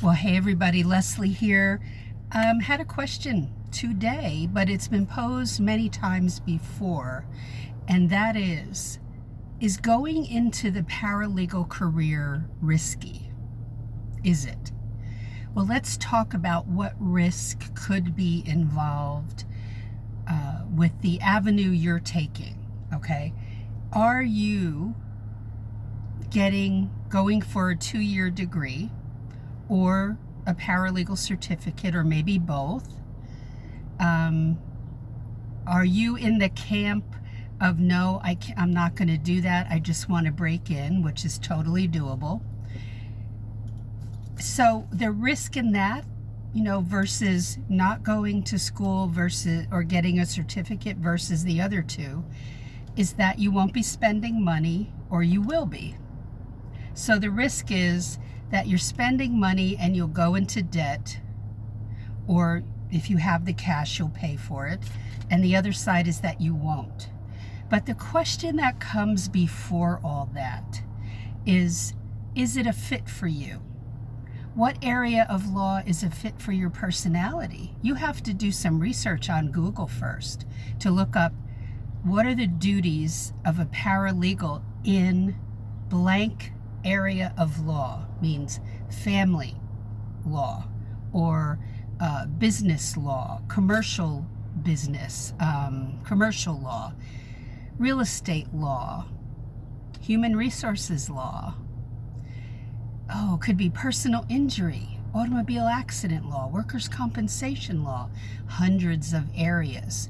Well, hey everybody, Leslie here. Had a question today, but it's been posed many times before, and that is going into the paralegal career risky? Is it? Well, let's talk about what risk could be involved with the avenue you're taking, okay? Are you going for a 2-year degree or a paralegal certificate, or maybe both? Are you in the camp of no, I'm not going to do that, I just want to break in, which is totally doable? So the risk in that, versus not going to school versus or getting a certificate versus the other two, is that you won't be spending money, or you will be. So the risk is that you're spending money and you'll go into debt, or if you have the cash, you'll pay for it. And the other side is that you won't. But the question that comes before all that is it a fit for you? What area of law is a fit for your personality? You have to do some research on Google first to look up what are the duties of a paralegal in blank area of law. Means family law, or business law, commercial business, commercial law, real estate law, human resources law. Could be personal injury, automobile accident law, workers' compensation law, hundreds of areas.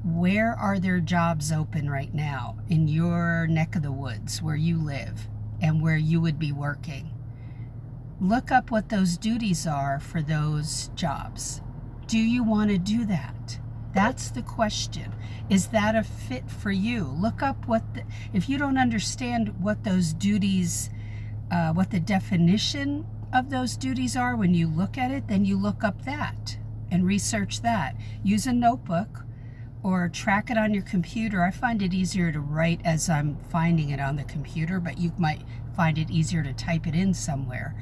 Where are there jobs open right now in your neck of the woods where you live and where you would be working? Look up what those duties are for those jobs. Do you want to do that? That's the question. Is that a fit for you? Look up if you don't understand what those duties, what the definition of those duties are when you look at it, then you look up that and research that. Use a notebook or track it on your computer. I find it easier to write as I'm finding it on the computer, but you might find it easier to type it in somewhere.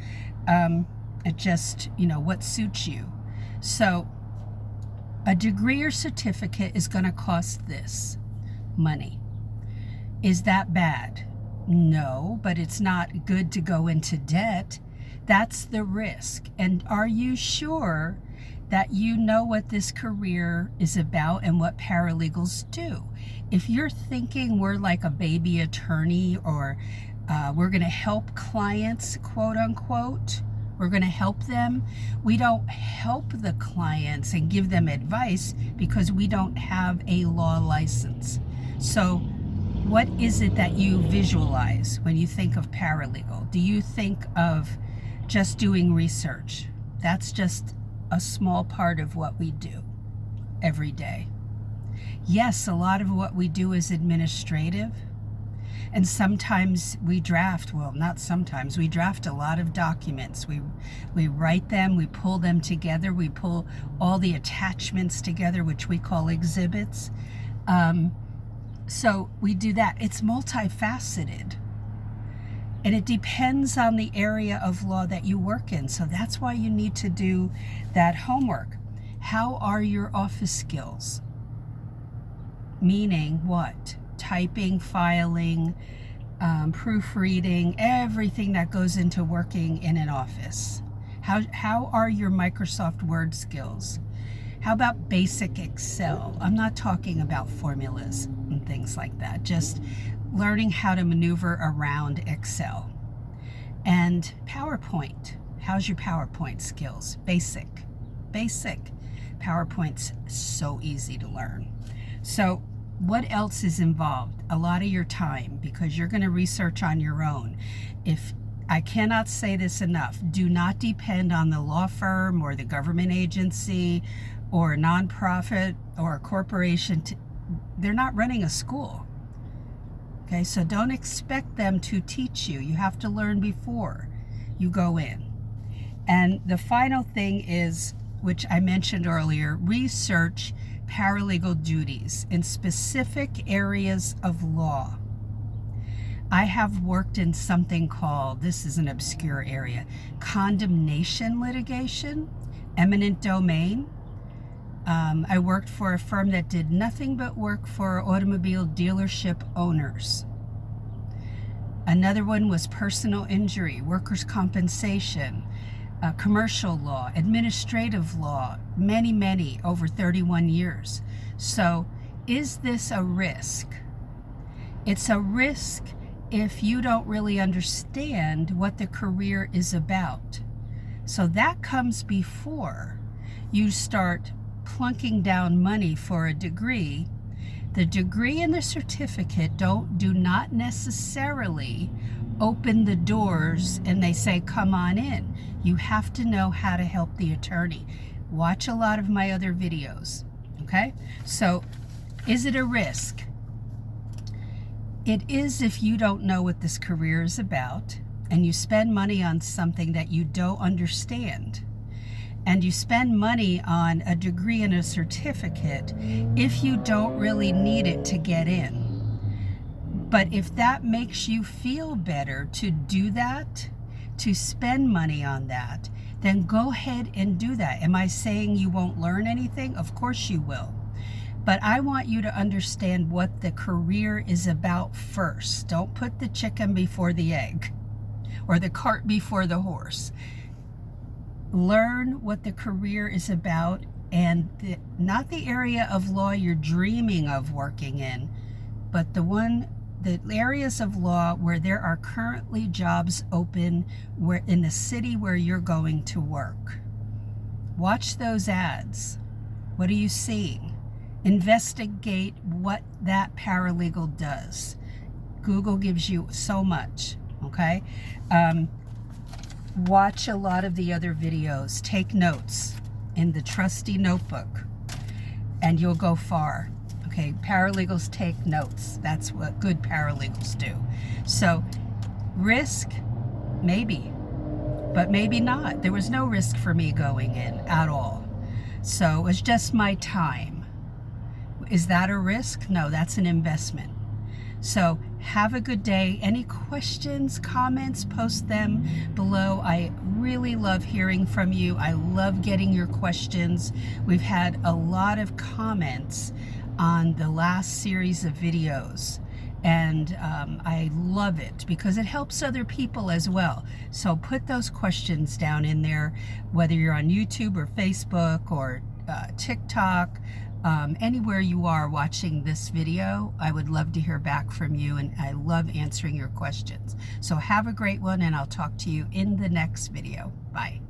It just, what suits you. So a degree or certificate is going to cost this money. Is that bad? No, but it's not good to go into debt. That's the risk. And are you sure that you know what this career is about and what paralegals do? If you're thinking we're like a baby attorney, or we're going to help clients, quote unquote, we're going to help them. We don't help the clients and give them advice because we don't have a law license. So what is it that you visualize when you think of paralegal? Do you think of just doing research? That's just a small part of what we do every day. Yes, a lot of what we do is administrative. And sometimes we draft, we draft a lot of documents. We write them, we pull them together, we pull all the attachments together, which we call exhibits. So we do that. It's multifaceted. And it depends on the area of law that you work in. So that's why you need to do that homework. How are your office skills? Meaning what? Typing, filing, proofreading, everything that goes into working in an office. How are your Microsoft Word skills? How about basic Excel? I'm not talking about formulas and things like that, just learning how to maneuver around Excel. And PowerPoint. How's your PowerPoint skills? Basic. PowerPoint's so easy to learn. So what else is involved? A lot of your time, because you're going to research on your own. I cannot say this enough, do not depend on the law firm or the government agency or a nonprofit or a corporation. They're not running a school. Okay, so don't expect them to teach you. You have to learn before you go in. And the final thing is, which I mentioned earlier, research paralegal duties in specific areas of law. I have worked in something called, this is an obscure area, condemnation litigation, eminent domain. I worked for a firm that did nothing but work for automobile dealership owners. Another one was personal injury, workers' compensation, commercial law, administrative law, many, over 31 years. So is this a risk? It's a risk if you don't really understand what the career is about. So that comes before you start plunking down money for a degree. The degree and the certificate do not necessarily open the doors and they say, come on in. You have to know how to help the attorney. Watch a lot of my other videos, okay? So is it a risk? It is if you don't know what this career is about and you spend money on something that you don't understand. And you spend money on a degree and a certificate if you don't really need it to get in. But if that makes you feel better to do that, to spend money on that, then go ahead and do that. Am I saying you won't learn anything? Of course you will. But I want you to understand what the career is about first. Don't put the chicken before the egg or the cart before the horse. Learn what the career is about, and not the area of law you're dreaming of working in, but the areas of law where there are currently jobs open where in the city where you're going to work. Watch those ads. What are you seeing? Investigate what that paralegal does. Google gives you so much, okay? Watch a lot of the other videos. Take notes in the trusty notebook, and you'll go far. Okay, paralegals take notes. That's what good paralegals do. So, risk, maybe, but maybe not. There was no risk for me going in at all. So, it was just my time. Is that a risk? No, that's an investment. So have a good day. Any questions, comments, post them below. I really love hearing from you. I love getting your questions. We've had a lot of comments on the last series of videos, and I love it because it helps other people as well. So put those questions down in there, whether you're on YouTube or Facebook or TikTok. Anywhere you are watching this video, I would love to hear back from you, and I love answering your questions. So have a great one, and I'll talk to you in the next video. Bye.